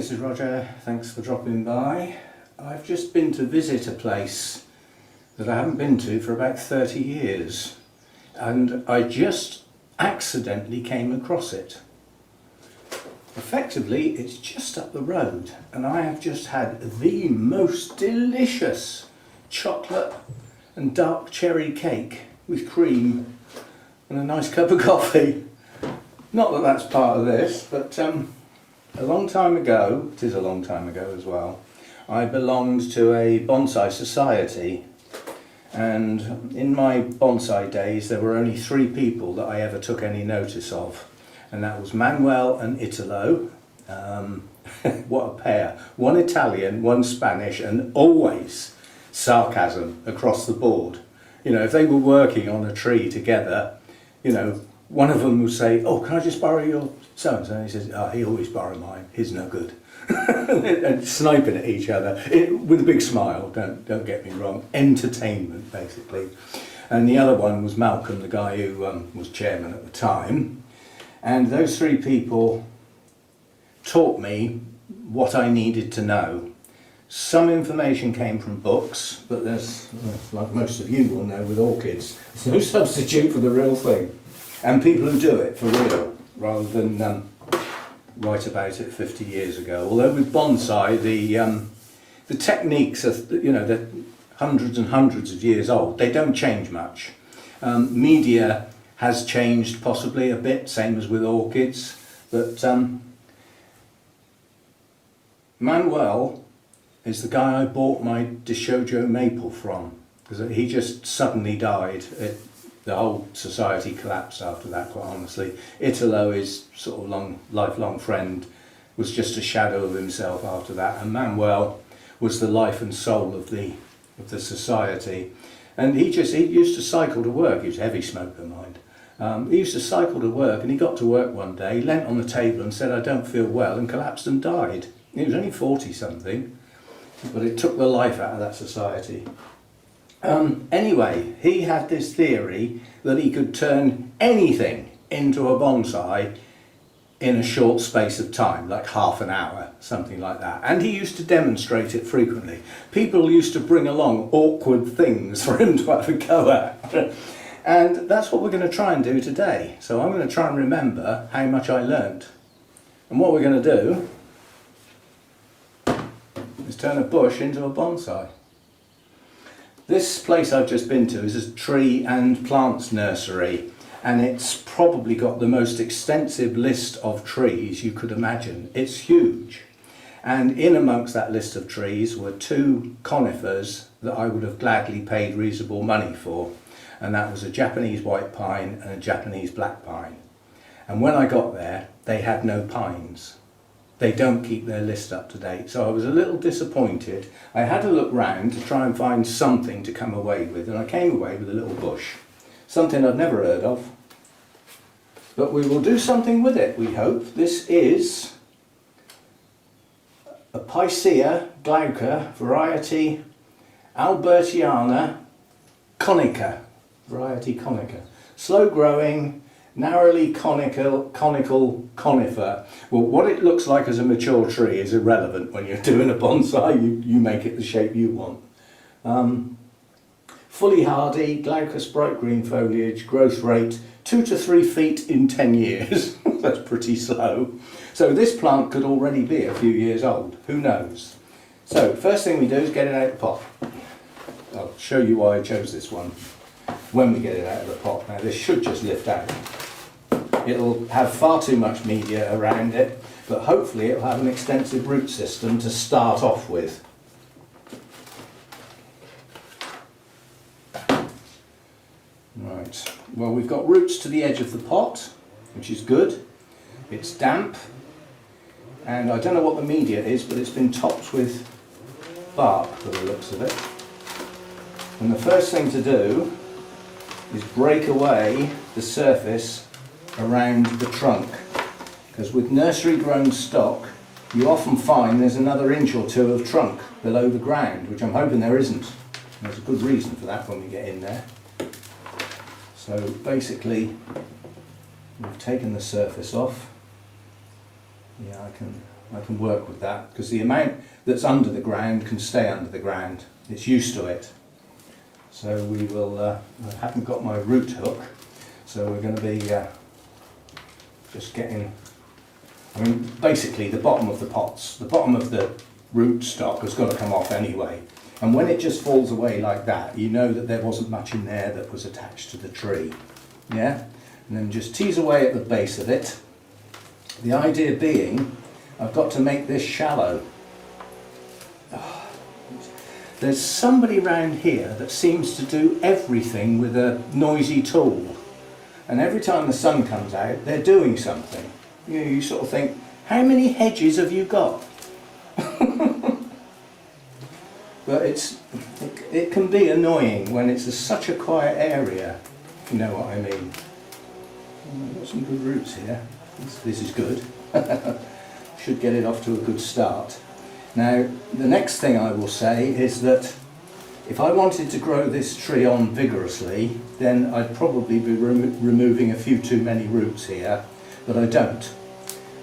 this is Roger. Thanks for dropping by. I've just been to visit a place that I haven't been to for about 30 years, and I just accidentally came across it. Effectively, it's just up the road, and I have just had the most delicious chocolate and dark cherry cake with cream and a nice cup of coffee. Not that that's part of this, but a long time ago, it is a long time ago as well, I belonged to a bonsai society, and in my bonsai days there were only 3 people that I ever took any notice of, and that was Manuel and Italo. What a pair. One Italian, one Spanish, and always sarcasm across the board. You know, if they were working on a tree together, you know, one of them would say, "Oh, can I just borrow your so-and-so?" And he says, "Oh, he always borrow mine, he's no good." And sniping at each other with a big smile, don't get me wrong. Entertainment, basically. And the other one was Malcolm, the guy who was chairman at the time. And those 3 people taught me what I needed to know. Some information came from books, but there's, like most of you will know with orchids, there's no substitute for the real thing. And people who do it for real, rather than write about it 50 years ago. Although with bonsai, the techniques are, you know, they're hundreds and hundreds of years old. They don't change much. Media has changed possibly a bit, same as with orchids. But Manuel is the guy I bought my Dishojo maple from, because he just suddenly died. The whole society collapsed after that, quite honestly. Italo, his sort of lifelong friend, was just a shadow of himself after that, and Manuel was the life and soul of the society. And he used to cycle to work. He was a heavy smoker, mind. He used to cycle to work, and he got to work one day, leant on the table and said, "I don't feel well," and collapsed and died. He was only 40 something, but it took the life out of that society. Anyway, he had this theory that he could turn anything into a bonsai in a short space of time, like half an hour, something like that. And he used to demonstrate it frequently. People used to bring along awkward things for him to have a go at. And that's what we're going to try and do today. So I'm going to try and remember how much I learnt. And what we're going to do is turn a bush into a bonsai. This place I've just been to is a tree and plants nursery, and it's probably got the most extensive list of trees you could imagine. It's huge. And in amongst that list of trees were 2 conifers that I would have gladly paid reasonable money for. And that was a Japanese white pine and a Japanese black pine. And when I got there, they had no pines. They don't keep their list up to date, so I was a little disappointed. I had to look round to try and find something to come away with, and I came away with a little bush. Something I've never heard of. But we will do something with it, we hope. This is a Picea glauca variety Albertiana conica. Variety conica. Slow growing, narrowly conical conifer. Well, what it looks like as a mature tree is irrelevant when you're doing a bonsai. You make it the shape you want. Fully hardy, glaucous bright green foliage, growth rate 2 to 3 feet in 10 years. That's pretty slow. So this plant could already be a few years old. Who knows? So first thing we do is get it out of the pot. I'll show you why I chose this one when we get it out of the pot. Now this should just lift out. It'll have far too much media around it, but hopefully it'll have an extensive root system to start off with. Right, well, we've got roots to the edge of the pot, which is good. It's damp, and I don't know what the media is, but it's been topped with bark for the looks of it. And the first thing to do is break away the surface around the trunk, because with nursery grown stock you often find there's another inch or 2 of trunk below the ground, which I'm hoping there isn't. There's a good reason for that when we get in there. So basically we've taken the surface off. Yeah, I can I can work with that because the amount that's under the ground can stay under the ground. It's used to it. So we will, I haven't got my root hook, so we're going to be just getting, I mean basically the bottom of the pots, the bottom of the root stock has got to come off anyway. And when it just falls away like that, you know that there wasn't much in there that was attached to the tree. Yeah? And then just tease away at the base of it. The idea being, I've got to make this shallow. There's somebody round here that seems to do everything with a noisy tool. And every time the sun comes out, they're doing something. You know, you sort of think, how many hedges have you got? But it can be annoying when it's such a quiet area, if you know what I mean. I've got some good roots here. This is good. Should get it off to a good start. Now, the next thing I will say is that if I wanted to grow this tree on vigorously, then I'd probably be removing a few too many roots here, but I don't.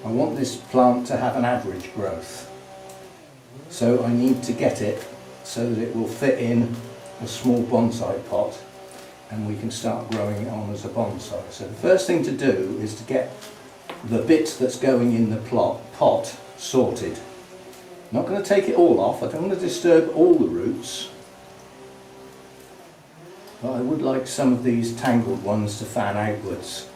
I want this plant to have an average growth. So I need to get it so that it will fit in a small bonsai pot and we can start growing it on as a bonsai. So the first thing to do is to get the bit that's going in the pot sorted. I'm not going to take it all off, I don't want to disturb all the roots, but I would like some of these tangled ones to fan outwards.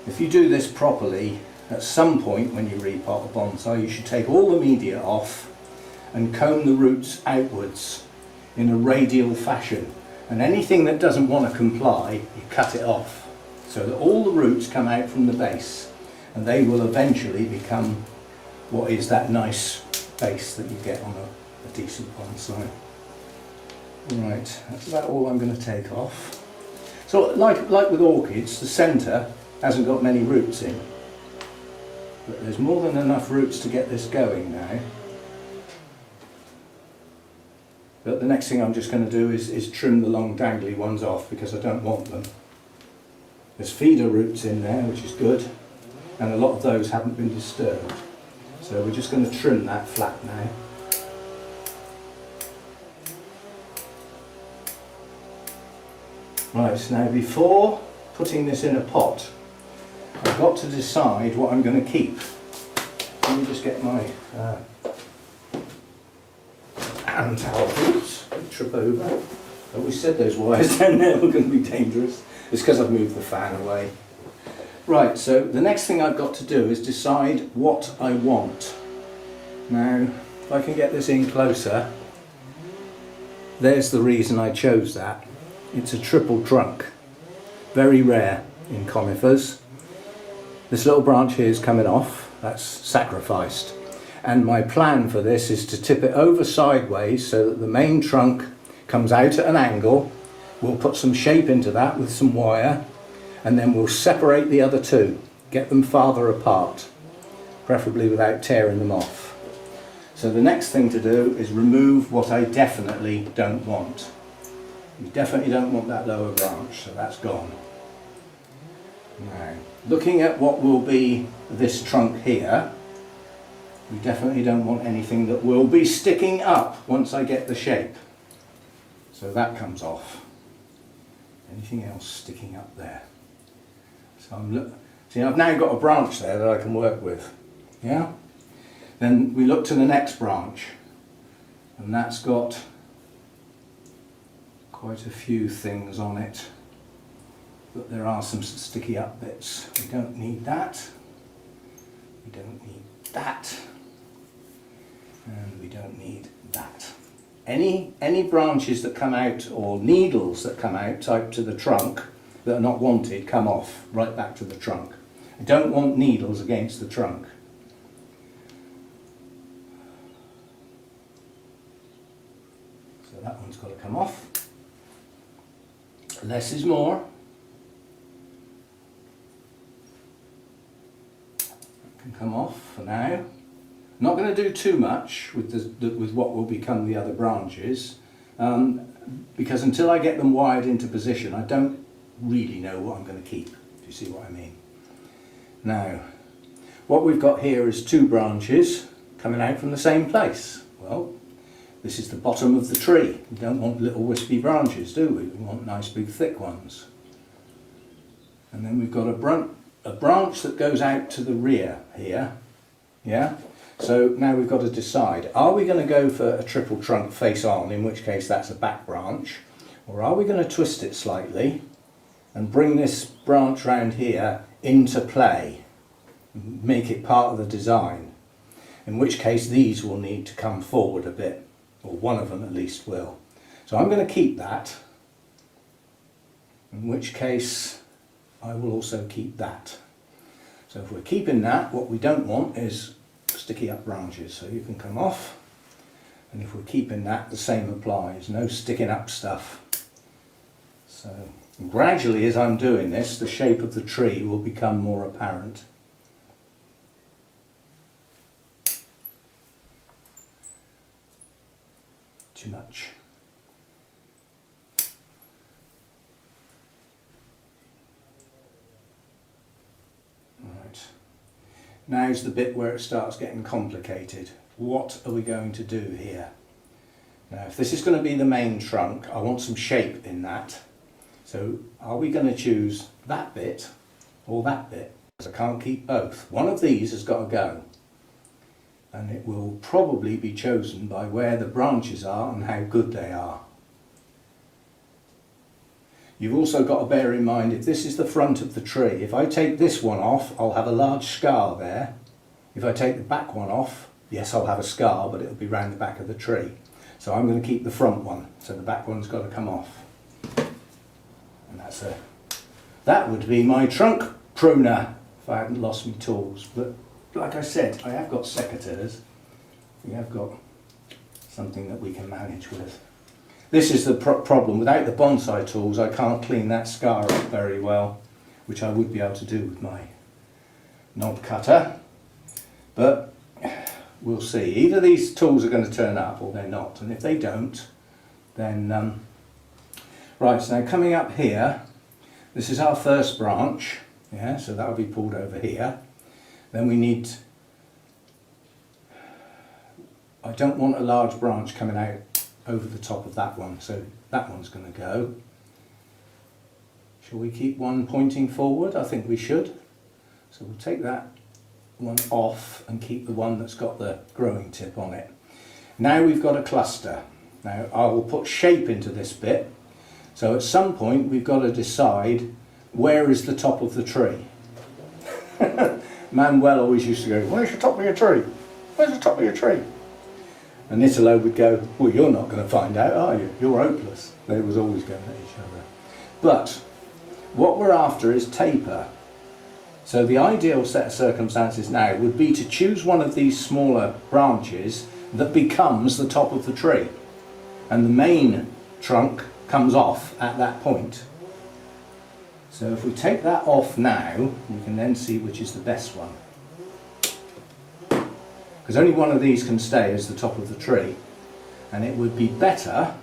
If you do this properly, at some point when you repot a bonsai, you should take all the media off and comb the roots outwards in a radial fashion. And anything that doesn't want to comply, you cut it off so that all the roots come out from the base and they will eventually become what is that nice base that you get on a decent bonsai. Right, that's about all I'm going to take off. So like with orchids, the centre hasn't got many roots in, but there's more than enough roots to get this going now. But the next thing I'm just going to do is trim the long dangly ones off because I don't want them. There's feeder roots in there, which is good, and a lot of those haven't been disturbed. So we're just going to trim that flat now. Right, now before putting this in a pot, I've got to decide what I'm going to keep. Let me just get my hand towel. Oops, trip over. I always said those wires down there were going to be dangerous. It's because I've moved the fan away. Right, so the next thing I've got to do is decide what I want. Now, if I can get this in closer, there's the reason I chose that. It's a triple trunk. Very rare in conifers. This little branch here is coming off, that's sacrificed. And my plan for this is to tip it over sideways so that the main trunk comes out at an angle. We'll put some shape into that with some wire, and then we'll separate the other two, get them farther apart, preferably without tearing them off. So the next thing to do is remove what I definitely don't want. You definitely don't want that lower branch, so that's gone. Now, looking at what will be this trunk here, we definitely don't want anything that will be sticking up once I get the shape. So that comes off. Anything else sticking up there? So see, I've now got a branch there that I can work with. Yeah? Then we look to the next branch, and that's got quite a few things on it, but there are some sticky up bits. We don't need that. We don't need that. And we don't need that. Any branches that come out or needles that come out type to the trunk that are not wanted come off right back to the trunk. I don't want needles against the trunk. So that one's got to come off. Less is more. That can come off for now. I'm not going to do too much with what will become the other branches, because until I get them wired into position, I don't really know what I'm going to keep, if you see what I mean. Now, what we've got here is two branches. coming out from the same place. Well, this is the bottom of the tree. We don't want little wispy branches, do we? We want nice big thick ones. And then we've got a branch that goes out to the rear here. Yeah? So now we've got to decide, are we going to go for a triple trunk face on, in which case that's a back branch, or are we going to twist it slightly and bring this branch round here into play, make it part of the design, in which case these will need to come forward a bit, or one of them at least will. So I'm going to keep that, in which case I will also keep that. So if we're keeping that, what we don't want is sticky up branches, so you can come off. And if we're keeping that, the same applies, no sticking up stuff. So gradually, as I'm doing this, the shape of the tree will become more apparent. Too much. Right. Now's the bit where it starts getting complicated. What are we going to do here? Now, if this is going to be the main trunk, I want some shape in that. So are we going to choose that bit or that bit? Because I can't keep both. One of these has got to go. And it will probably be chosen by where the branches are and how good they are. You've also got to bear in mind, if this is the front of the tree, if I take this one off, I'll have a large scar there. If I take the back one off, yes, I'll have a scar, but it'll be round the back of the tree. So I'm going to keep the front one, so the back one's got to come off. And that would be my trunk pruner, if I hadn't lost my tools. But like I said, I have got secateurs. We have got something that we can manage with. This is the problem. Without the bonsai tools, I can't clean that scar up very well, which I would be able to do with my knob cutter. But we'll see. Either these tools are going to turn up or they're not. And if they don't, then... Right, so now coming up here, this is our first branch. Yeah, so that'll be pulled over here. Then we need... I don't want a large branch coming out over the top of that one, so that one's going to go. Shall we keep one pointing forward? I think we should. So we'll take that one off and keep the one that's got the growing tip on it. Now we've got a cluster. Now I will put shape into this bit, so at some point we've got to decide where is the top of the tree. Manuel always used to go, where's the top of your tree? Where's the top of your tree? And Italo would go, well, you're not going to find out, are you? You're hopeless. They was always going at each other. But what we're after is taper. So the ideal set of circumstances now would be to choose one of these smaller branches that becomes the top of the tree. And the main trunk comes off at that point. So if we take that off now, we can then see which is the best one. Because only one of these can stay as the top of the tree, and it would be better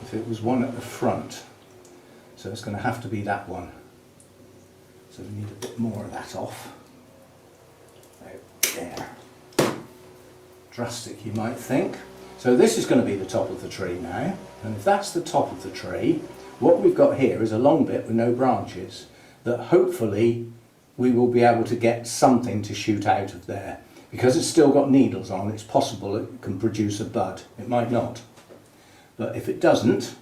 if it was one at the front. So it's going to have to be that one. So we need a bit more of that off. There. Drastic, you might think. So this is going to be the top of the tree now, and if that's the top of the tree, what we've got here is a long bit with no branches that hopefully we will be able to get something to shoot out of there. Because it's still got needles on, it's possible it can produce a bud. It might not. But if it doesn't,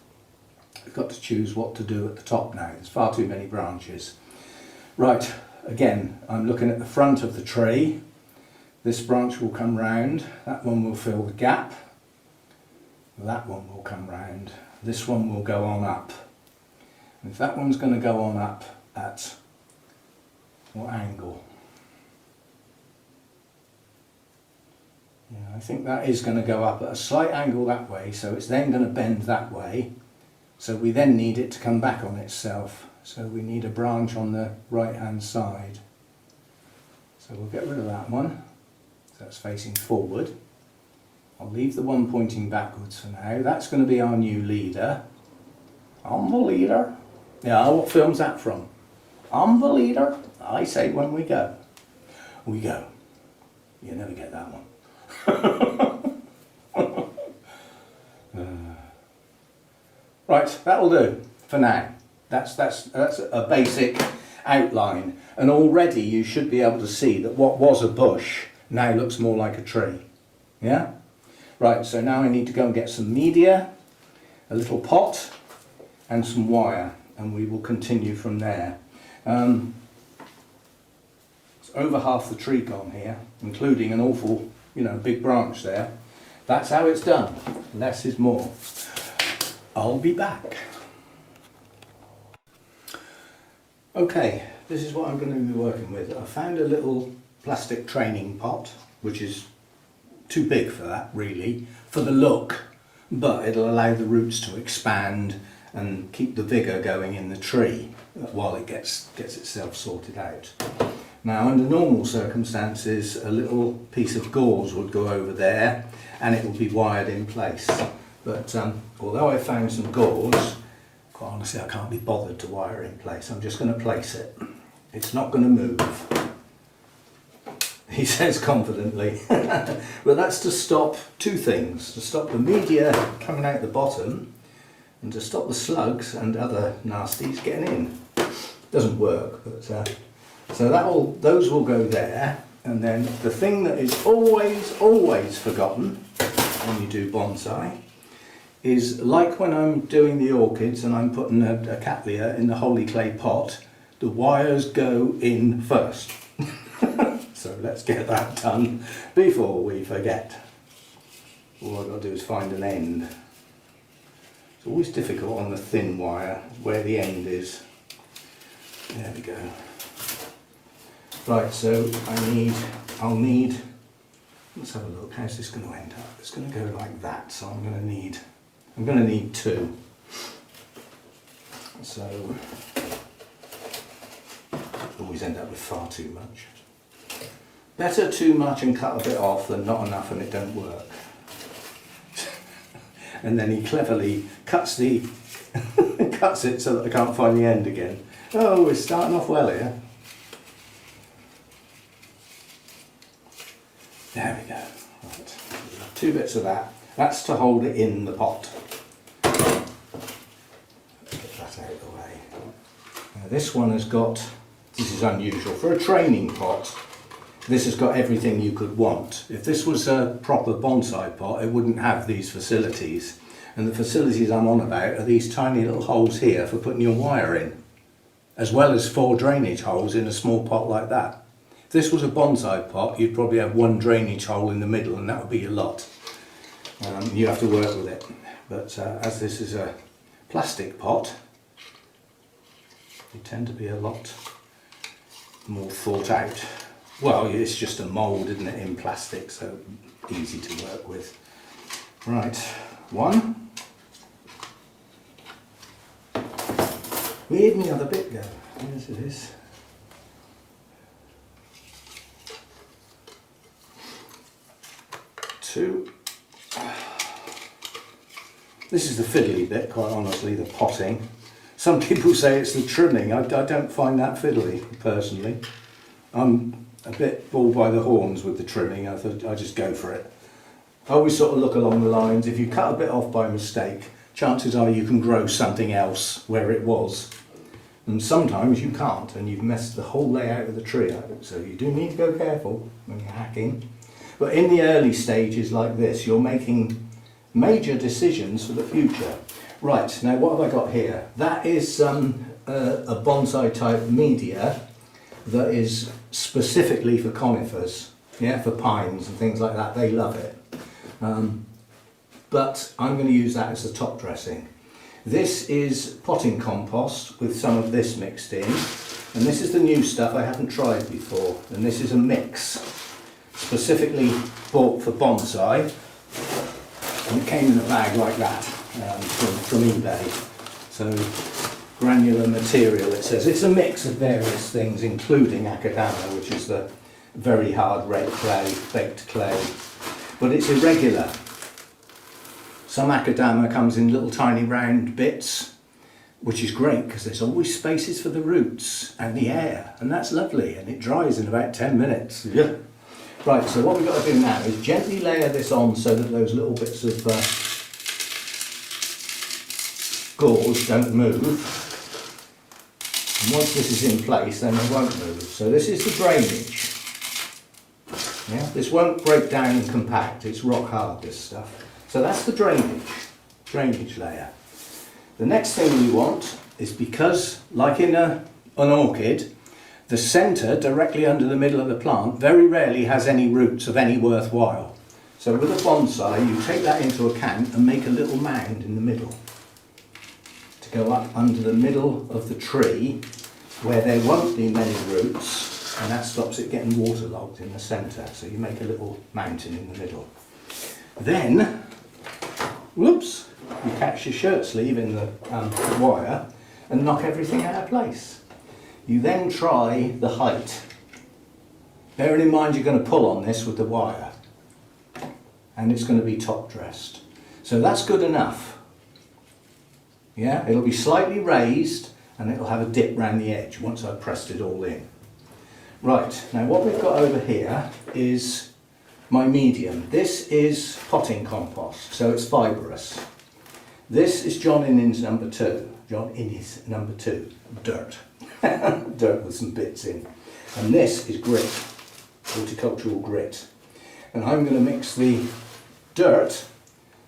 we've got to choose what to do at the top now. There's far too many branches. Right, again, I'm looking at the front of the tree. This branch will come round. That one will fill the gap. That one will come round. This one will go on up. And if that one's going to go on up at what angle? Yeah, I think that is going to go up at a slight angle that way, so it's then going to bend that way. So we then need it to come back on itself. So we need a branch on the right hand side. So we'll get rid of that one. So that's facing forward. I'll leave the one pointing backwards for now. That's going to be our new leader. I'm the leader. Yeah, what film's that from? I'm the leader. I say when we go. We go. You never get that one. Right, that'll do for now. That's a basic outline, and already you should be able to see that what was a bush now looks more like a tree. Yeah? Right, so now I need to go and get some media, a little pot and some wire, and we will continue from there. It's over half the tree gone here, including an awful, big branch there. That's how it's done. Less is more. I'll be back. Okay, this is what I'm going to be working with. I found a little plastic training pot, which is too big for that really, for the look, but it'll allow the roots to expand and keep the vigour going in the tree while it gets itself sorted out. Now, under normal circumstances, a little piece of gauze would go over there and it will be wired in place. But although I found some gauze, quite honestly I can't be bothered to wire in place. I'm just going to place it. It's not going to move, he says confidently. But that's to stop two things. To stop the media coming out the bottom and to stop the slugs and other nasties getting in. Doesn't work, but so those will go there. And then the thing that is always forgotten when you do bonsai is, like when I'm doing the orchids and I'm putting a cattleya in the holy clay pot, the wires go in first. So let's get that done before we forget. All I've got to do is find an end. It's always difficult on the thin wire where the end is. There we go. Right, so I'll need, let's have a look, how's this going to end up? It's going to go like that, so I'm going to need two. So, always end up with far too much. Better too much and cut a bit off than not enough and it don't work. And then he cleverly cuts it so that I can't find the end again. Oh, we're starting off well here. There we go. Right. Two bits of that. That's to hold it in the pot. Get that out of the way. Now this one has got, this is unusual, for a training pot, this has got everything you could want. If this was a proper bonsai pot, it wouldn't have these facilities. And the facilities I'm on about are these tiny little holes here for putting your wire in, as well as 4 drainage holes in a small pot like that. If this was a bonsai pot, you'd probably have 1 drainage hole in the middle and that would be a lot. You have to work with it. But as this is a plastic pot, they tend to be a lot more thought out. Well, it's just a mould, isn't it, in plastic, so easy to work with. Right, 1. Where'd my other bit go? Yes, it is. 2. This is the fiddly bit, quite honestly, the potting. Some people say it's the trimming. I don't find that fiddly, personally. I'm a bit ball by the horns with the trimming. I thought I'd just go for it. I always sort of look along the lines. If you cut a bit off by mistake, chances are you can grow something else where it was. And sometimes you can't, and you've messed the whole layout of the tree up. So you do need to go careful when you're hacking. But in the early stages like this, you're making major decisions for the future. Right, now what have I got here? That is a bonsai type media that is specifically for conifers, yeah, for pines and things like that. They love it. But I'm going to use that as the top dressing. This is potting compost with some of this mixed in, and this is the new stuff I haven't tried before, and this is a mix specifically bought for bonsai, and it came in a bag like that from eBay. So granular material, it says. It's a mix of various things, including akadama, which is the very hard red clay, baked clay, but it's irregular. Some akadama comes in little tiny round bits, which is great because there's always spaces for the roots and the air, and that's lovely, and it dries in about 10 minutes. Yeah. Right, so what we've got to do now is gently layer this on so that those little bits of gauze don't move. And once this is in place, then they won't move. So this is the drainage. Yeah, this won't break down and compact, it's rock hard, this stuff. So that's the drainage layer. The next thing we want is, because, like in an orchid, the centre, directly under the middle of the plant, very rarely has any roots of any worthwhile. So with a bonsai, you take that into account and make a little mound in the middle to go up under the middle of the tree where there won't be many roots, and that stops it getting waterlogged in the centre. So you make a little mountain in the middle. Then, whoops, you catch your shirt sleeve in the wire and knock everything out of place. You then try the height. Bearing in mind you're going to pull on this with the wire, and it's going to be top dressed. So that's good enough. Yeah, it'll be slightly raised and it'll have a dip round the edge once I've pressed it all in. Right, now what we've got over here is my medium. This is potting compost, so it's fibrous. This is John Innings number 2. John Innes number 2, dirt. Dirt with some bits in. And this is grit, horticultural grit. And I'm going to mix the dirt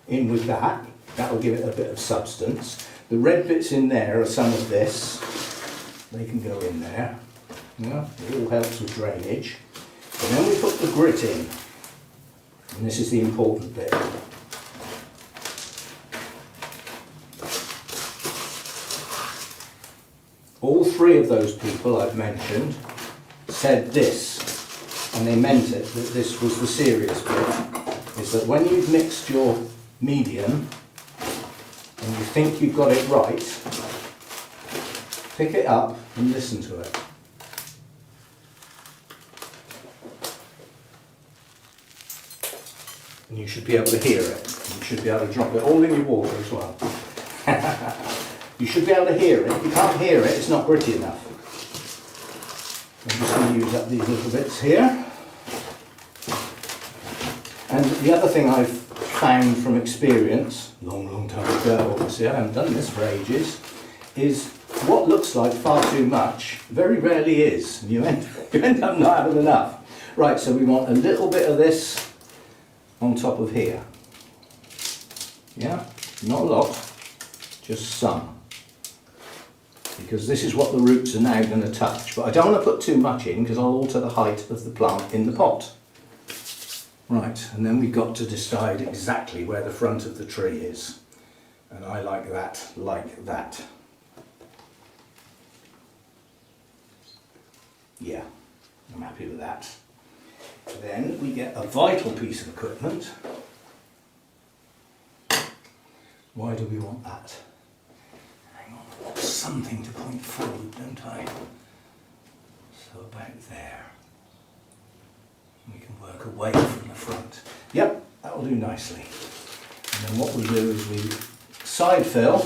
in with that. That'll give it a bit of substance. The red bits in there are some of this. They can go in there. Yeah, it all helps with drainage. And then we put the grit in. And this is the important bit. All 3 of those people I've mentioned said this, and they meant it, that this was the serious bit, is that when you've mixed your medium and you think you've got it right, pick it up and listen to it. And you should be able to hear it. You should be able to drop it all in your water as well. You should be able to hear it. If you can't hear it, it's not gritty enough. I'm just going to use up these little bits here. And the other thing I've found from experience, long time ago, obviously I haven't done this for ages, is what looks like far too much very rarely is. You end up not having enough. Right, so we want a little bit of this on top of here. Yeah, not a lot, just some. Because this is what the roots are now going to touch. But I don't want to put too much in because I'll alter the height of the plant in the pot. Right, and then we've got to decide exactly where the front of the tree is. And I like that. Yeah, I'm happy with that. Then we get a vital piece of equipment. Why do we want that? Something to point forward, don't I? So about there. We can work away from the front. Yep, that'll do nicely. And then what we do is we side fill.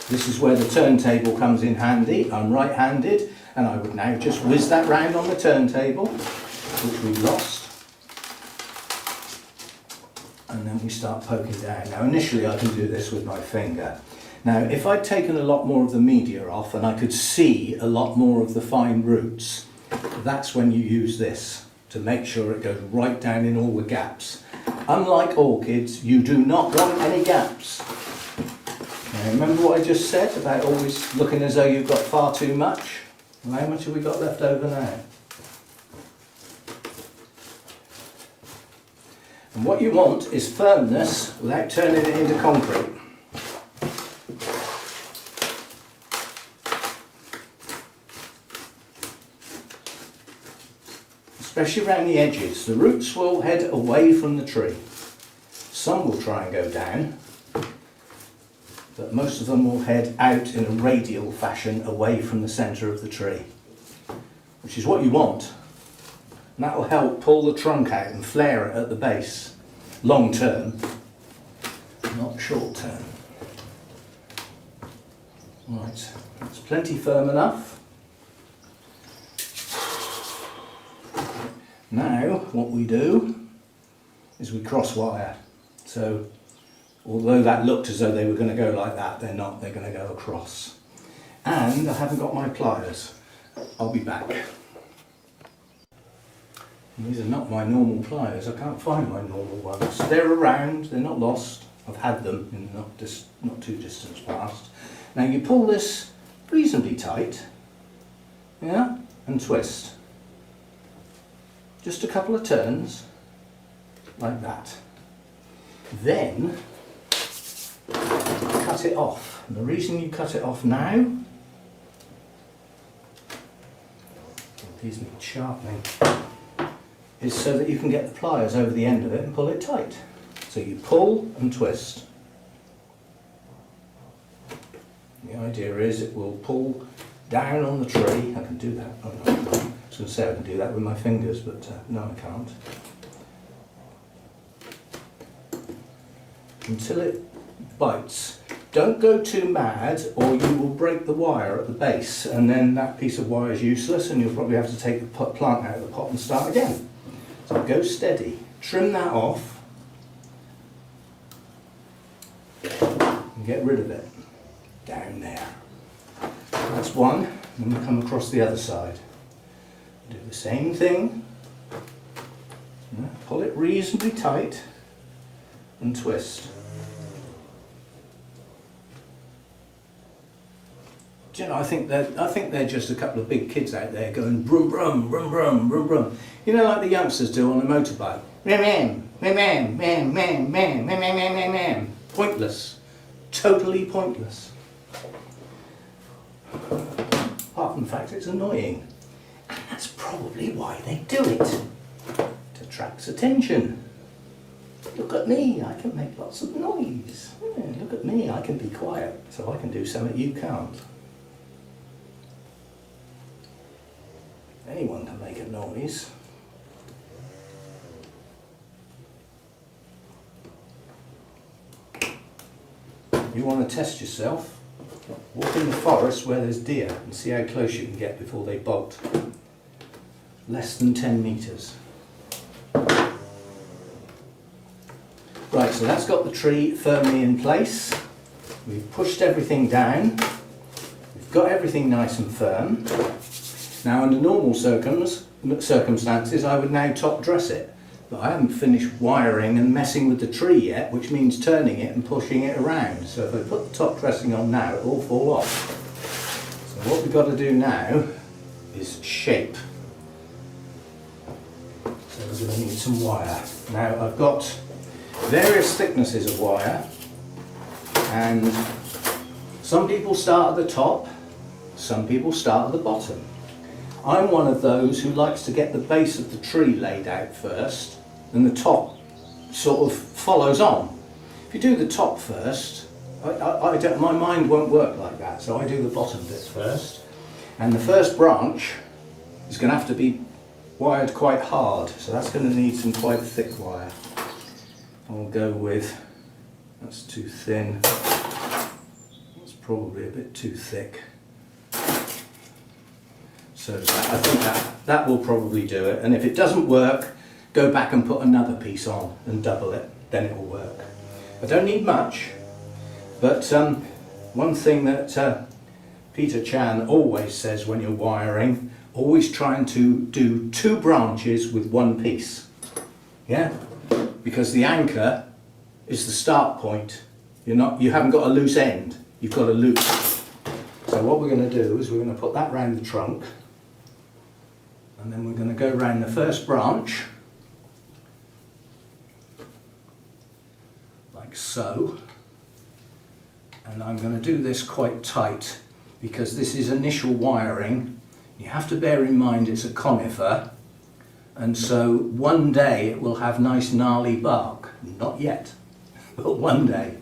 This is where the turntable comes in handy. I'm right-handed, and I would now just whiz that round on the turntable, which we lost. And then we start poking down. Now initially I can do this with my finger. Now, if I'd taken a lot more of the media off and I could see a lot more of the fine roots, that's when you use this to make sure it goes right down in all the gaps. Unlike orchids, you do not want any gaps. Now, remember what I just said about always looking as though you've got far too much? Well, how much have we got left over now? And what you want is firmness without turning it into concrete. Especially around the edges. The roots will head away from the tree. Some will try and go down, but most of them will head out in a radial fashion away from the centre of the tree, which is what you want. And that will help pull the trunk out and flare it at the base, long term, not short term. Right, it's plenty firm enough. Now what we do is we cross wire. So although that looked as though they were going to go like that, they're not, they're going to go across. And I haven't got my pliers. I'll be back. And these are not my normal pliers, I can't find my normal ones. They're around, they're not lost. I've had them in not too distant past. Now you pull this reasonably tight, yeah, and twist. Just a couple of turns, like that. Then cut it off. And the reason you cut it off now, these need sharpening, is so that you can get the pliers over the end of it and pull it tight. So you pull and twist. The idea is it will pull down on the tree. I can do that. Oh, no, I was going to say I can do that with my fingers, but no, I can't. Until it bites. Don't go too mad or you will break the wire at the base, and then that piece of wire is useless and you'll probably have to take the plant out of the pot and start again. So go steady. Trim that off and get rid of it. Down there. That's one. Then we come across the other side. Do the same thing. Pull it reasonably tight and twist. Do you know, I think they're just a couple of big kids out there going brum brum brum brum brum brum. You know, like the youngsters do on a motorbike. Mem mem mem mem mem mem mem mem mem mem. Pointless. Totally pointless. Apart from the fact it's annoying. And that's probably why they do it. It attracts attention. Look at me, I can make lots of noise. Yeah, look at me, I can be quiet, so I can do something you can't. Anyone can make a noise. You want to test yourself? Walk in the forest where there's deer and see how close you can get before they bolt. Less than 10 metres. Right, so that's got the tree firmly in place. We've pushed everything down. We've got everything nice and firm. Now under normal circumstances I would now top dress it. But I haven't finished wiring and messing with the tree yet, which means turning it and pushing it around. So if I put the top dressing on now, it will fall off. So what we've got to do now is shape. So we're going to need some wire. Now I've got various thicknesses of wire, and some people start at the top, some people start at the bottom. I'm one of those who likes to get the base of the tree laid out first, and the top sort of follows on. If you do the top first, my mind won't work like that, so I do the bottom bit first. And the first branch is going to have to be wired quite hard, so that's going to need some quite thick wire. I'll go with, that's too thin, that's probably a bit too thick. So I think that will probably do it, and if it doesn't work, go back and put another piece on and double it, then it will work. I don't need much, but one thing that Peter Chan always says when you're wiring, always trying to do 2 branches with 1 piece. Yeah? Because the anchor is the start point. You haven't got a loose end, you've got a loop. So what we're going to do is we're going to put that round the trunk, and then we're going to go round the first branch, like so. And I'm going to do this quite tight because this is initial wiring. You have to bear in mind it's a conifer, and so one day it will have nice gnarly bark. Not yet, but one day.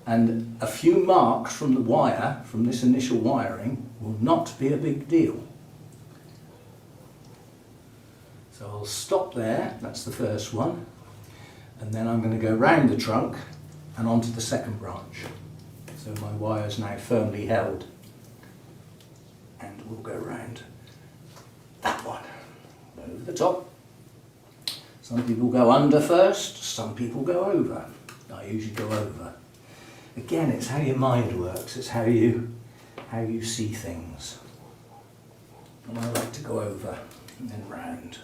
And a few marks from the wire, from this initial wiring, will not be a big deal. So I'll stop there, that's the first one, and then I'm going to go round the trunk and onto the second branch. So my wire's now firmly held, and we'll go round that one, over the top. Some people go under first, some people go over. I usually go over. Again, it's how your mind works, it's how you see things. And I like to go over and then round.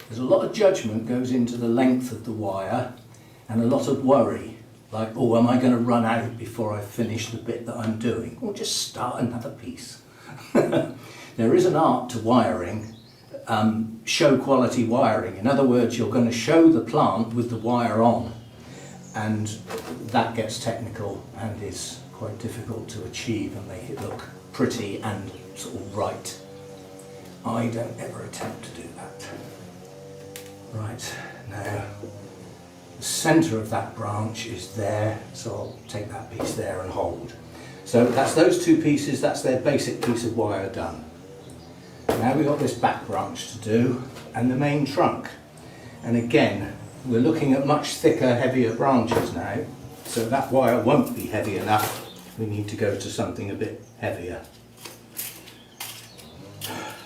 There's a lot of judgment goes into the length of the wire and a lot of worry, like, oh, am I going to run out before I finish the bit that I'm doing? Or just start another piece. There is an art to wiring, show quality wiring. In other words, you're going to show the plant with the wire on, and that gets technical and is quite difficult to achieve and make it look pretty and sort of right. I don't ever attempt to do that. Right, now the centre of that branch is there, so I'll take that piece there and hold. So that's those two pieces, that's their basic piece of wire done. Now we've got this back branch to do and the main trunk. And again, we're looking at much thicker, heavier branches now, so that wire won't be heavy enough. We need to go to something a bit heavier.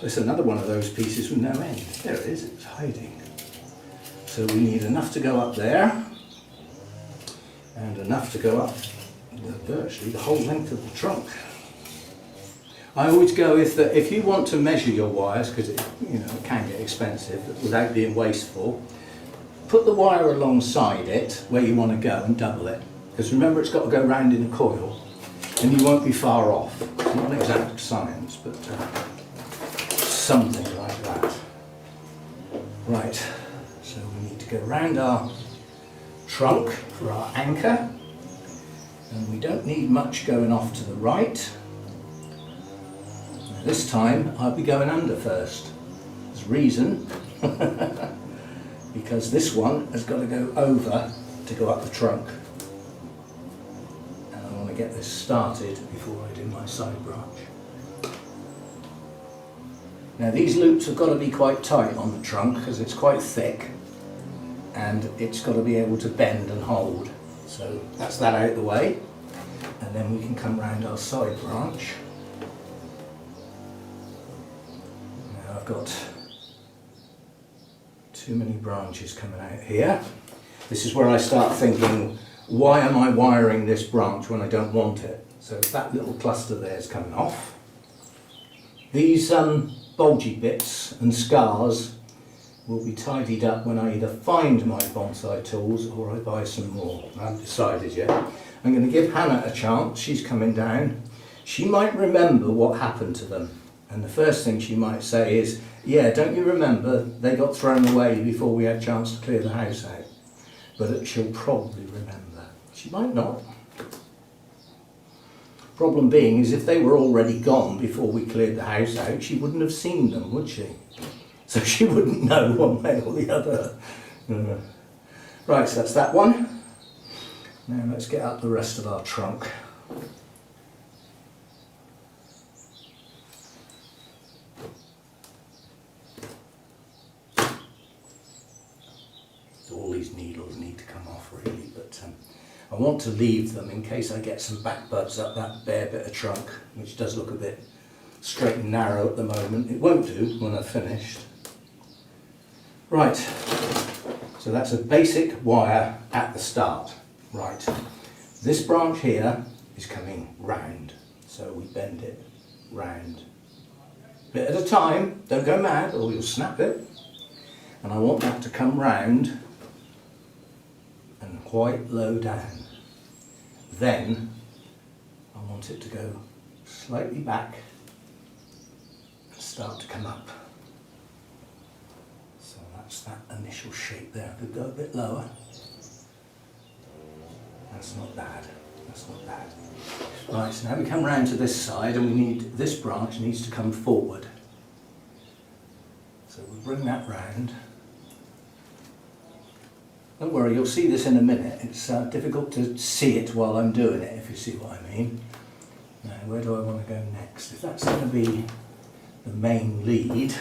There's another one of those pieces with no end. There it is, it's hiding. So we need enough to go up there and enough to go up virtually the whole length of the trunk. I always go if you want to measure your wires, because it can get expensive without being wasteful, put the wire alongside it where you want to go and double it, because remember it's got to go round in a coil and you won't be far off. It's not an exact science, but something like that. Right, so we need to go round our trunk for our anchor, and we don't need much going off to the right. This time I'll be going under first. There's reason, because this one has got to go over to go up the trunk. And I want to get this started before I do my side branch. Now these loops have got to be quite tight on the trunk because it's quite thick and it's got to be able to bend and hold. So that's that out of the way, and then we can come round our side branch. I've got too many branches coming out here. This is where I start thinking, why am I wiring this branch when I don't want it? So that little cluster there is coming off. These bulgy bits and scars will be tidied up when I either find my bonsai tools or I buy some more. I haven't decided yet. I'm going to give Hannah a chance. She's coming down. She might remember what happened to them. And the first thing she might say is, yeah, don't you remember they got thrown away before we had a chance to clear the house out? But she'll probably remember. She might not. Problem being is if they were already gone before we cleared the house out, she wouldn't have seen them, would she? So she wouldn't know one way or the other. Right, so that's that one. Now let's get up the rest of our trunk. All these needles need to come off really, but I want to leave them in case I get some back buds up that bare bit of trunk, which does look a bit straight and narrow at the moment. It won't do when I've finished. Right, so that's a basic wire at the start. Right, this branch here is coming round, so we bend it round. Bit at a time, don't go mad or you'll snap it. And I want that to come round and quite low down. Then I want it to go slightly back and start to come up. So that's that initial shape there. I could go a bit lower. That's not bad. That's not bad. Right, so now we come round to this side and we need, this branch needs to come forward. So we'll bring that round. Don't worry, you'll see this in a minute. It's difficult to see it while I'm doing it, if you see what I mean. Now, where do I want to go next? If that's going to be the main lead,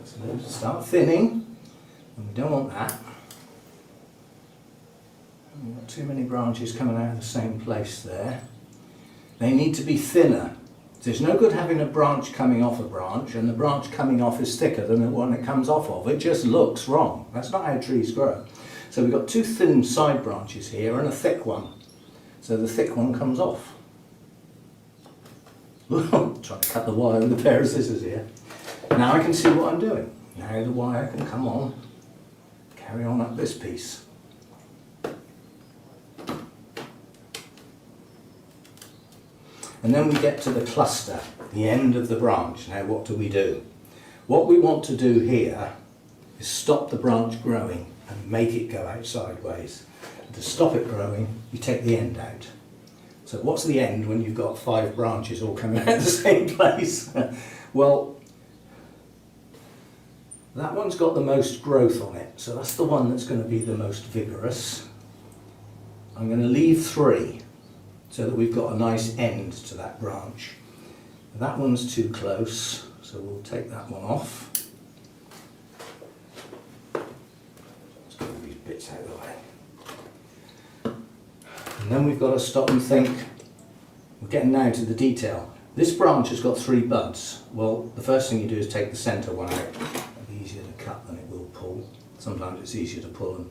so let's start thinning, and we don't want that. We've got too many branches coming out of the same place there. They need to be thinner. So it's no good having a branch coming off a branch and the branch coming off is thicker than the one it comes off of. It just looks wrong. That's not how trees grow. So we've got two thin side branches here and a thick one. So the thick one comes off. Trying to cut the wire with a pair of scissors here. Now I can see what I'm doing. Now the wire can come on, carry on up this piece. And then we get to the cluster, the end of the branch. Now what do? What we want to do here is stop the branch growing and make it go out sideways. And to stop it growing, you take the end out. So what's the end when you've got 5 branches all coming out the same place? Well, that one's got the most growth on it, so that's the one that's going to be the most vigorous. I'm going to leave 3. So that we've got a nice end to that branch. That one's too close, so we'll take that one off. Let's get all these bits out of the way. And then we've got to stop and think. We're getting now to the detail. This branch has got 3 buds. Well, the first thing you do is take the centre one out. It'll be easier to cut than it will pull. Sometimes it's easier to pull and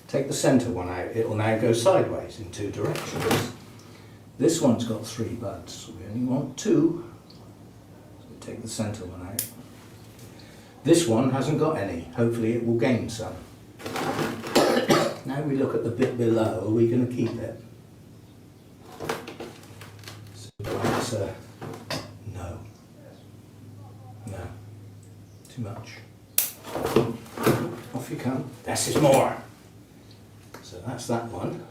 take the centre one out. It will now go sideways in 2 directions. This one's got 3 buds, we only want 2, so we take the centre one out. This one hasn't got any, hopefully it will gain some. Now we look at the bit below, are we going to keep it? So that's no. No, too much. Off you come, this is more. So that's that one.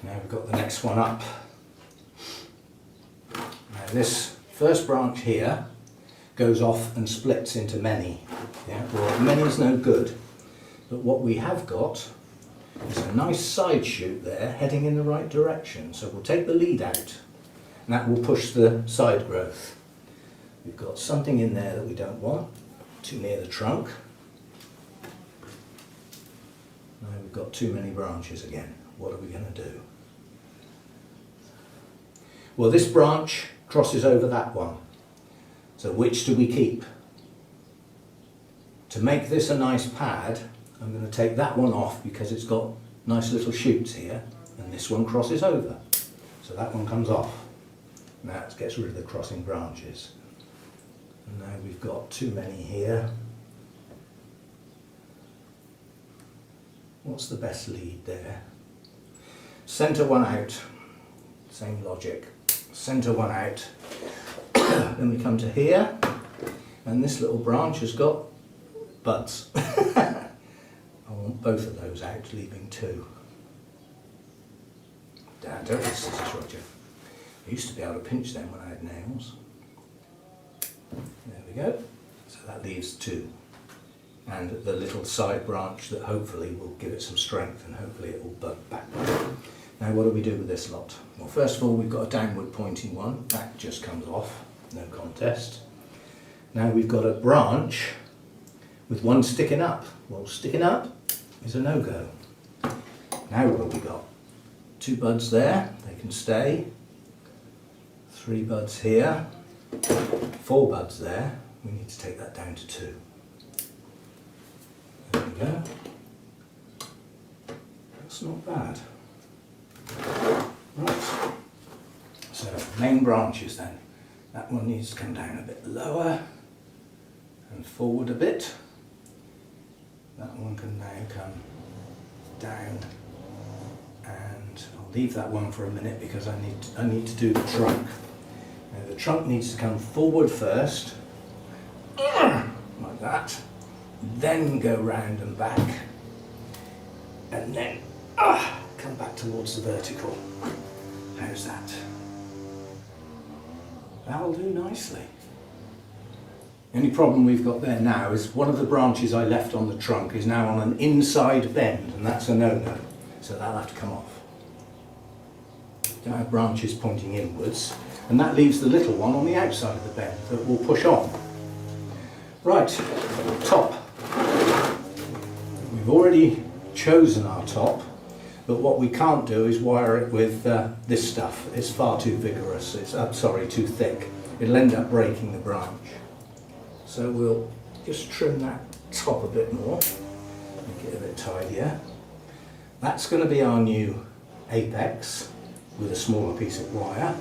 Now we've got the next one up. Now this first branch here goes off and splits into many. Yeah? Well, many's no good, but what we have got is a nice side shoot there heading in the right direction. So we'll take the lead out and that will push the side growth. We've got something in there that we don't want, too near the trunk. Now we've got too many branches again. What are we going to do? Well, this branch crosses over that one. So which do we keep? To make this a nice pad, I'm going to take that one off because it's got nice little shoots here, and this one crosses over. So that one comes off. Now it gets rid of the crossing branches. And now we've got too many here. What's the best lead there? Centre one out. Same logic. Centre one out. Then we come to here, and this little branch has got buds. I want both of those out, leaving 2. Don't be scissors, Roger. I used to be able to pinch them when I had nails. There we go. So that leaves 2. And the little side branch that hopefully will give it some strength and hopefully it will bud back. Now what do we do with this lot? Well, first of all we've got a downward pointing one. That just comes off, no contest. Now we've got a branch with one sticking up. Well, sticking up is a no-go. Now what have we got? 2 buds there, they can stay. 3 buds here. 4 buds there. We need to take that down to 2. There we go. That's not bad. Right. So main branches then. That one needs to come down a bit lower and forward a bit. That one can now come down, and I'll leave that one for a minute because I need to do the trunk. Now the trunk needs to come forward first, like that, then go round and back, and then come back towards the vertical. How's that? That'll do nicely. The only problem we've got there now is one of the branches I left on the trunk is now on an inside bend, and that's a no-no, so that'll have to come off. Don't have branches pointing inwards, and that leaves the little one on the outside of the bend that will push on. Right, top. We've already chosen our top, But what we can't do is wire it with this stuff. It's far too vigorous. It's too thick. It'll end up breaking the branch. So we'll just trim that top a bit more, make it a bit tidier. That's going to be our new apex with a smaller piece of wire,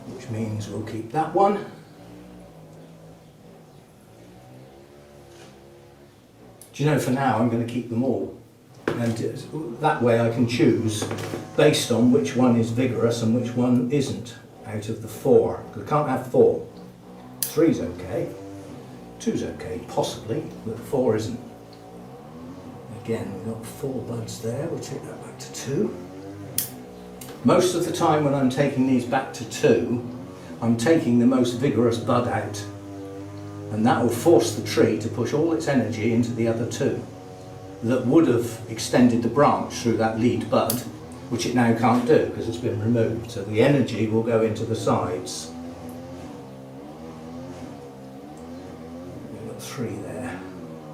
which means we'll keep that one. Do you know, for now I'm going to keep them all, and that way I can choose based on which one is vigorous and which one isn't out of the 4. Because I can't have 4. 3's okay, 2's okay, possibly, but 4 isn't. Again, we've got 4 buds there, we'll take that back to 2. Most of the time when I'm taking these back to 2, I'm taking the most vigorous bud out, and that will force the tree to push all its energy into the other 2 that would have extended the branch through that lead bud, which it now can't do because it's been removed. So the energy will go into the sides. We've got 3 there,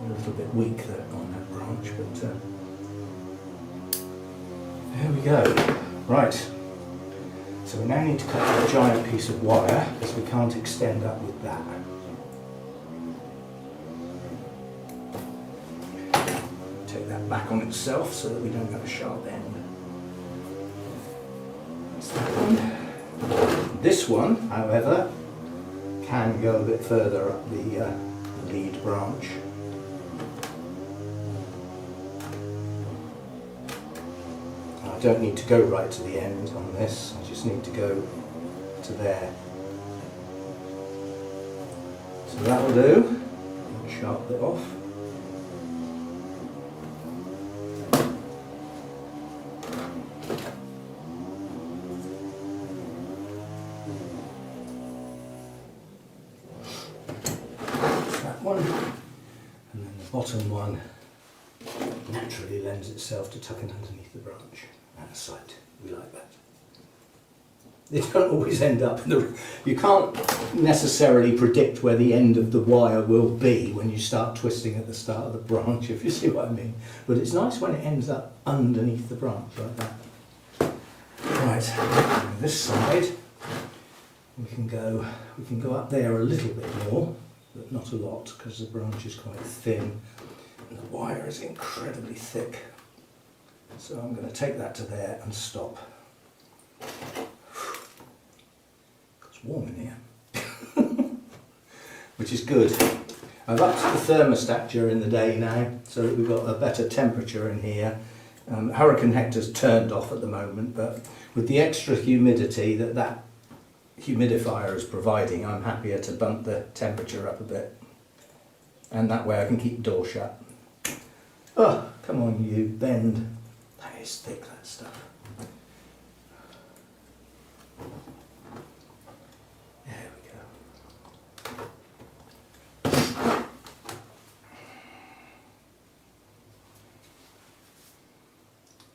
a little bit weak there on that branch, but there we go. Right, so we now need to cut a giant piece of wire because we can't extend up with that. Take that back on itself so that we don't have a sharp end. That's that one. This one, however, can go a bit further up the lead branch. I don't need to go right to the end on this, I just need to go to there. So that will do. Sharp it off. That one. And then the bottom one naturally lends itself to tucking underneath the branch. Out of sight. We like that. They don't always end up in the... You can't necessarily predict where the end of the wire will be when you start twisting at the start of the branch, if you see what I mean. But it's nice when it ends up underneath the branch like that. Right, this side we can go up there a little bit more, but not a lot because the branch is quite thin and the wire is incredibly thick. So I'm going to take that to there and stop. It's warm in here, which is good. I've upped the thermostat during the day now so that we've got a better temperature in here. Hurricane Hector's turned off at the moment, but with the extra humidity that humidifier is providing, I'm happier to bump the temperature up a bit, and that way I can keep the door shut. Oh, come on you, bend. That is thick, that stuff. There we go.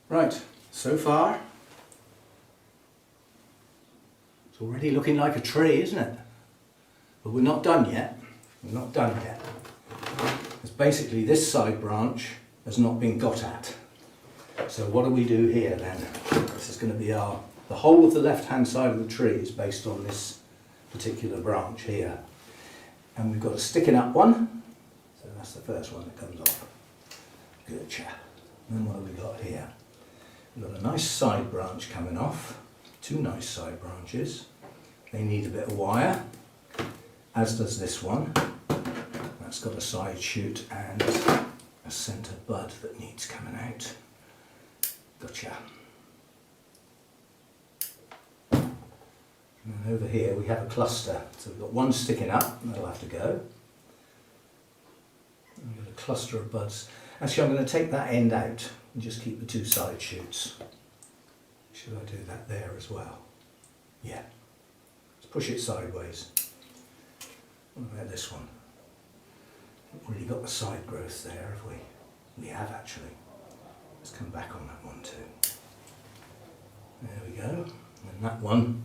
Right, so far it's already looking like a tree, isn't it? But we're not done yet. We're not done yet. Because basically this side branch has not been got at. So what do we do here then? This is going to be the whole of the left hand side of the tree is based on this particular branch here. And we've got a sticking up one. So that's the first one that comes off. Good chap. And then what have we got here? We've got a nice side branch coming off. 2 nice side branches. They need a bit of wire, as does this one. That's got a side shoot and a centre bud that needs coming out. Gotcha. And then over here we have a cluster. So we've got one sticking up, and that'll have to go. And we've got a cluster of buds. Actually, I'm going to take that end out and just keep the 2 side shoots. Should I do that there as well? Yeah. Let's push it sideways. What about this one? Haven't really got the side growth there, have we? We have actually. Let's come back on that one too. There we go. And that one.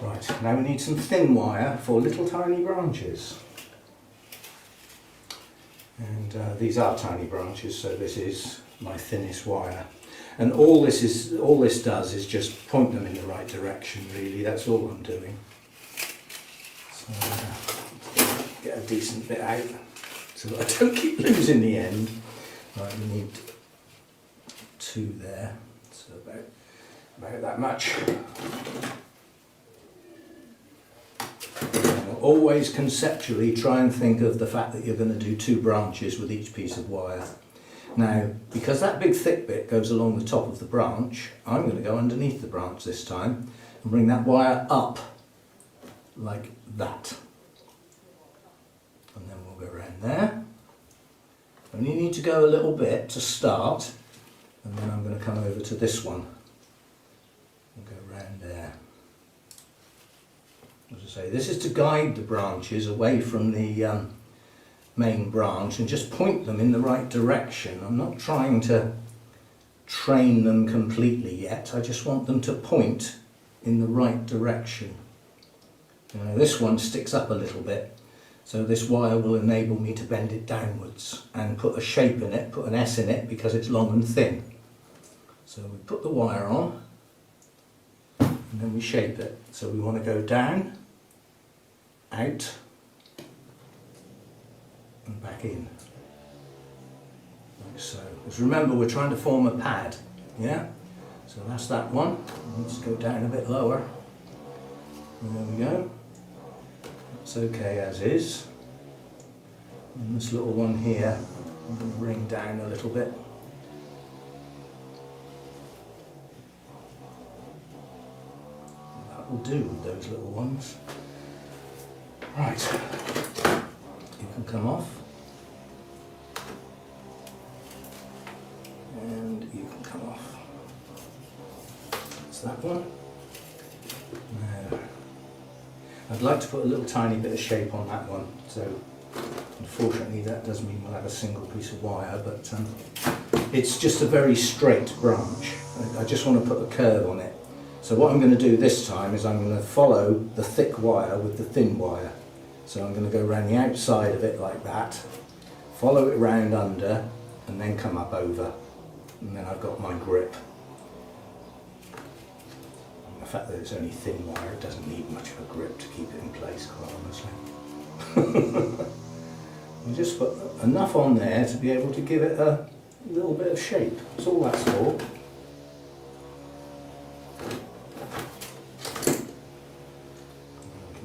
Right, now we need some thin wire for little tiny branches. And these are tiny branches, so this is my thinnest wire. And all this does is just point them in the right direction, really. That's all I'm doing. So get a decent bit out so that I don't keep losing the end. Right, we need 2 there, so about that much. Always conceptually try and think of the fact that you're going to do 2 branches with each piece of wire. Now, because that big thick bit goes along the top of the branch, I'm going to go underneath the branch this time and bring that wire up like that. And then we'll go around there. Only need to go a little bit to start, and then I'm going to come over to this one and go round there. As I say, this is to guide the branches away from the main branch and just point them in the right direction. I'm not trying to train them completely yet, I just want them to point in the right direction. You know, this one sticks up a little bit, so this wire will enable me to bend it downwards and put a shape in it, put an S in it because it's long and thin. So we put the wire on and then we shape it. So we want to go down, out and back in, like so. Because remember, we're trying to form a pad, yeah? So that's that one. Let's go down a bit lower. And there we go. That's okay as is. And this little one here, I'm going to bring down a little bit. That will do with those little ones. Right, you can come off. And you can come off. That's that one. Now, I'd like to put a little tiny bit of shape on that one, so unfortunately that does mean we'll have a single piece of wire, but it's just a very straight branch. I just want to put a curve on it. So what I'm going to do this time is I'm going to follow the thick wire with the thin wire. So I'm going to go around the outside of it like that, follow it round under, and then come up over. And then I've got my grip. And the fact that it's only thin wire, it doesn't need much of a grip to keep it in place, quite honestly. You just put enough on there to be able to give it a little bit of shape. That's all that's for.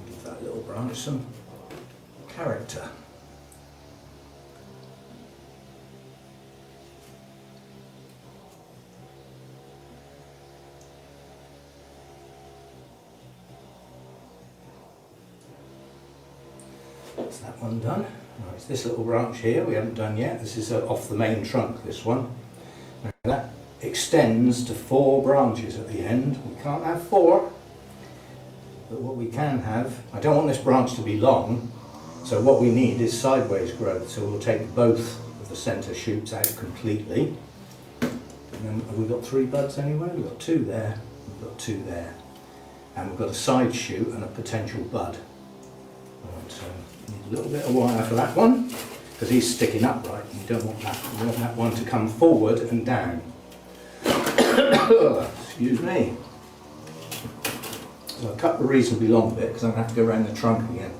Give that little branch some character. That's that one done. Right, it's this little branch here we haven't done yet. This is off the main trunk, this one. Now that extends to 4 branches at the end. We can't have 4, but what we can have, I don't want this branch to be long, so what we need is sideways growth. So we'll take both of the centre shoots out completely. And then have we got 3 buds anywhere? We've got 2 there, we've got 2 there. And we've got a side shoot and a potential bud. Right, so need a little bit of wire for that one, because he's sticking upright and you don't want that. You want that one to come forward and down. Excuse me. So I'll cut the reasonably long bit because I'm going to have to go around the trunk again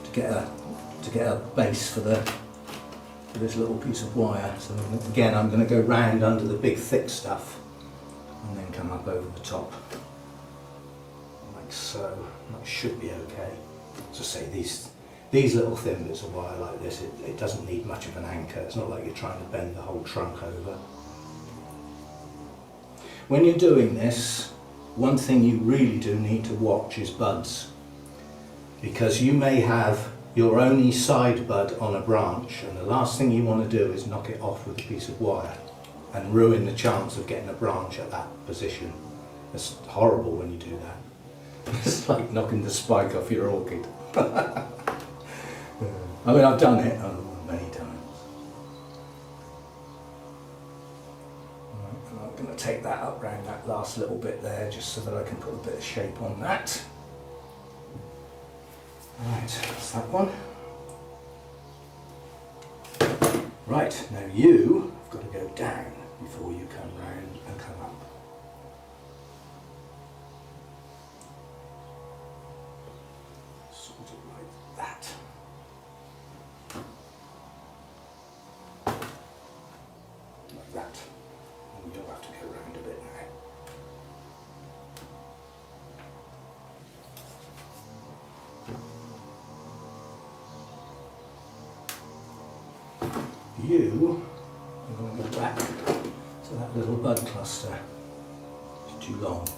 to get a base for this little piece of wire. So again, I'm going to go round under the big thick stuff and then come up over the top, like so. That should be okay. As I say, these little thin bits of wire like this, it doesn't need much of an anchor. It's not like you're trying to bend the whole trunk over. When you're doing this, one thing you really do need to watch is buds, because you may have your only side bud on a branch, and the last thing you want to do is knock it off with a piece of wire and ruin the chance of getting a branch at that position. It's horrible when you do that. It's like knocking the spike off your orchid. I mean, I've done it many times. Right, and I'm going to take that up round that last little bit there, just so that I can put a bit of shape on that. Right, that's that one. Right, now you have got to go down. before you come round and come up. Sort of like that. Like that. And you'll have to go round a bit now. You are going to go back to that little bud cluster. It's too long.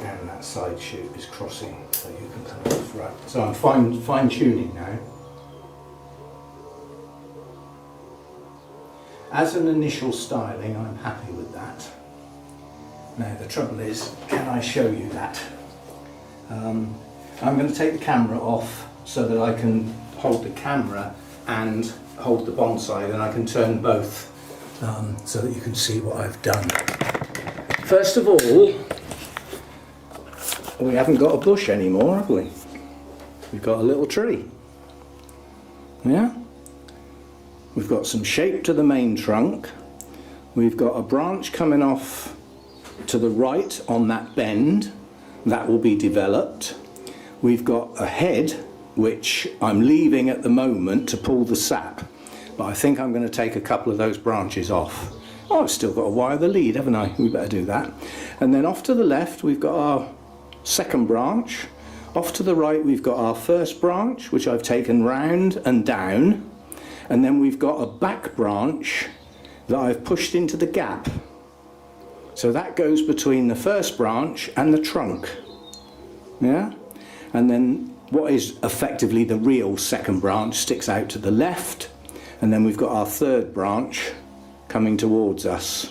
And that side shoot is crossing, so you can come off right. So I'm fine tuning now. As an initial styling, I'm happy with that. Now the trouble is, can I show you that? I'm going to take the camera off so that I can hold the camera and hold the bonsai, then I can turn both so that you can see what I've done. First of all, we haven't got a bush anymore, have we? We've got a little tree. Yeah? We've got some shape to the main trunk. We've got a branch coming off to the right on that bend. That will be developed. We've got a head which I'm leaving at the moment to pull the sap, but I think I'm going to take a couple of those branches off. Oh, I've still got to wire the lead, haven't I? We better do that. And then off to the left we've got our second branch. Off to the right we've got our first branch, which I've taken round and down, and then we've got a back branch that I've pushed into the gap. So that goes between the first branch and the trunk. Yeah? And then what is effectively the real second branch sticks out to the left, and then we've got our third branch coming towards us.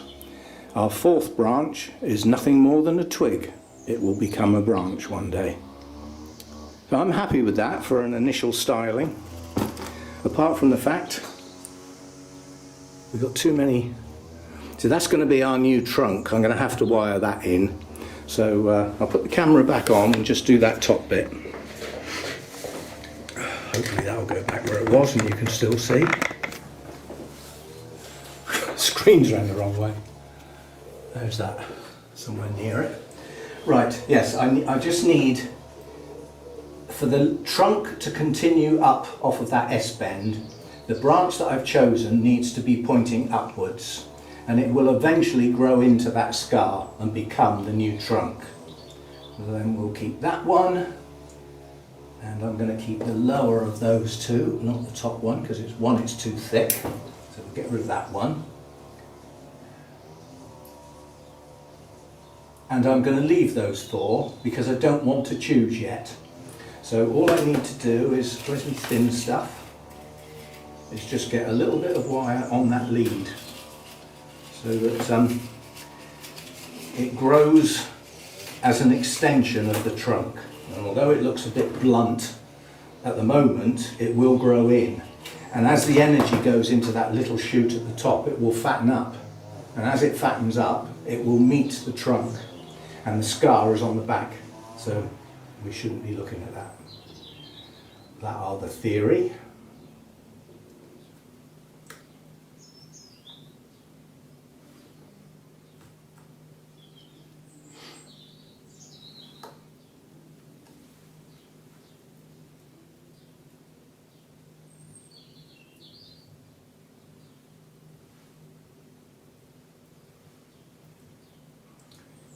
Our fourth branch is nothing more than a twig. It will become a branch one day. So I'm happy with that for an initial styling, apart from the fact we've got too many. So that's going to be our new trunk. I'm going to have to wire that in. So I'll put the camera back on and just do that top bit. Hopefully that'll go back where it was and you can still see. Screen's round the wrong way. There's that, somewhere near it. Right, yes, I just need, for the trunk to continue up off of that S-bend, the branch that I've chosen needs to be pointing upwards, and it will eventually grow into that scar and become the new trunk. So then we'll keep that one. And I'm going to keep the lower of those two, not the top one, because it's too thick. So we'll get rid of that one. And I'm going to leave those four because I don't want to choose yet. So all I need to do is, where's my thin stuff? Is just get a little bit of wire on that lead so that it grows as an extension of the trunk. And although it looks a bit blunt at the moment, it will grow in. And as the energy goes into that little shoot at the top, it will fatten up. And as it fattens up, it will meet the trunk. And the scar is on the back. So we shouldn't be looking at that. That are the theory.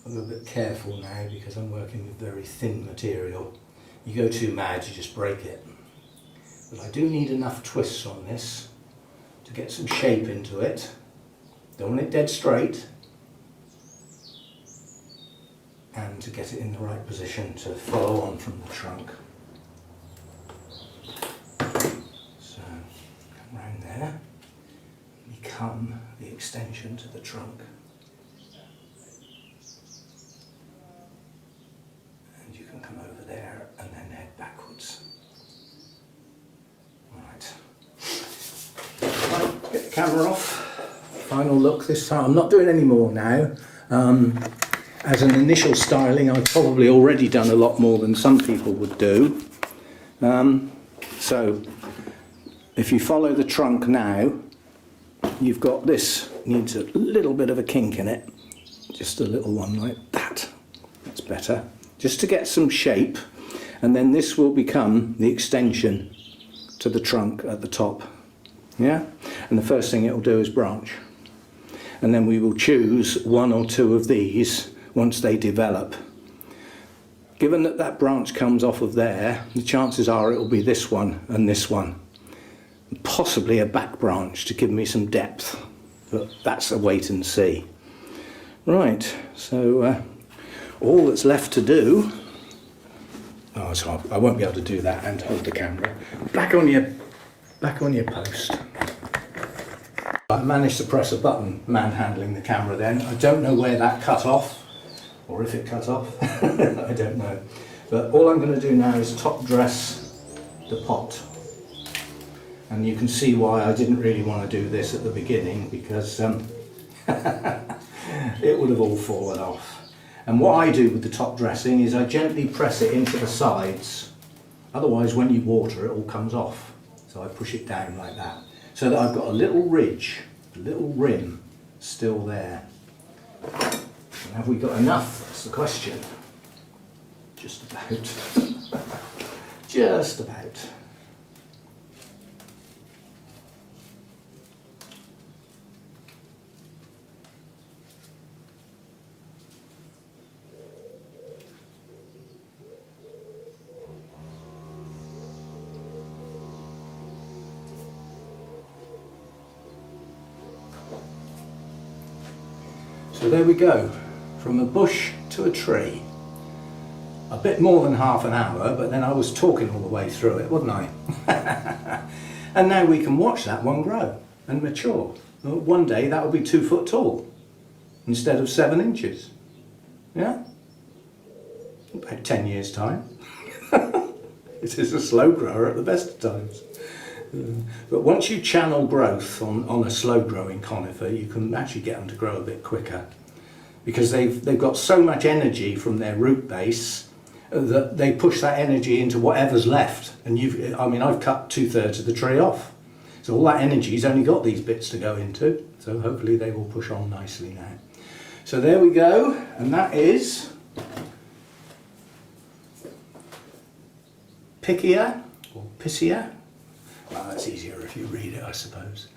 I'm a bit careful now because I'm working with very thin material. You go too mad, you just break it. But I do need enough twists on this to get some shape into it. Don't want it dead straight. And to get it in the right position to follow on from the trunk. So, come round there, become the extension to the trunk. Come over there and then head backwards. Right. Get the camera off. Final look this time. I'm not doing any more now. As an initial styling, I've probably already done a lot more than some people would do. So if you follow the trunk now, you've got this it needs a little bit of a kink in it. Just a little one like that. That's better. Just to get some shape, and then this will become the extension to the trunk at the top. Yeah? And the first thing it will do is branch. And then we will choose one or two of these once they develop. Given that that branch comes off of there, the chances are it will be this one and this one. Possibly a back branch to give me some depth, but that's a wait and see. Right, so all that's left to do, so I won't be able to do that and hold the camera. Back on your post. I managed to press a button manhandling the camera then. I don't know where that cut off, or if it cut off, I don't know. But all I'm going to do now is top dress the pot. And you can see why I didn't really want to do this at the beginning, because it would have all fallen off. And what I do with the top dressing is I gently press it into the sides. Otherwise, when you water, it all comes off. So I push it down like that, so that I've got a little ridge, a little rim still there. And have we got enough? That's the question. Just about. Just about. So there we go, from a bush to a tree. A bit more than half an hour, but then I was talking all the way through it, wasn't I? And now we can watch that one grow and mature. One day that will be 2 foot tall instead of 7 inches. Yeah? About 10 years' time. It is a slow grower at the best of times. But once you channel growth on a slow growing conifer, you can actually get them to grow a bit quicker, because they've got so much energy from their root base that they push that energy into whatever's left. And I've cut 2/3 of the tree off, so all that energy's only got these bits to go into. So hopefully they will push on nicely now. So there we go, and that is Piccia or Piscia. Well, that's easier if you read it, I suppose.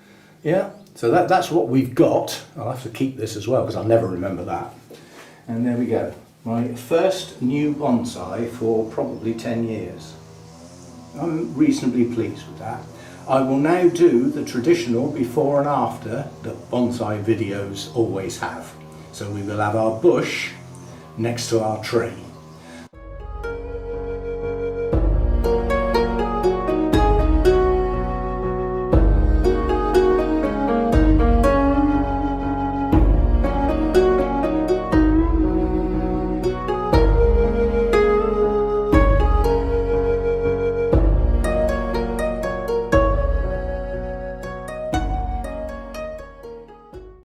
Yeah, so that's what we've got. I'll have to keep this as well, because I'll never remember that. And there we go. My first new bonsai for probably 10 years. I'm reasonably pleased with that. I will now do the traditional before and after that bonsai videos always have. So we will have our bush next to our tree.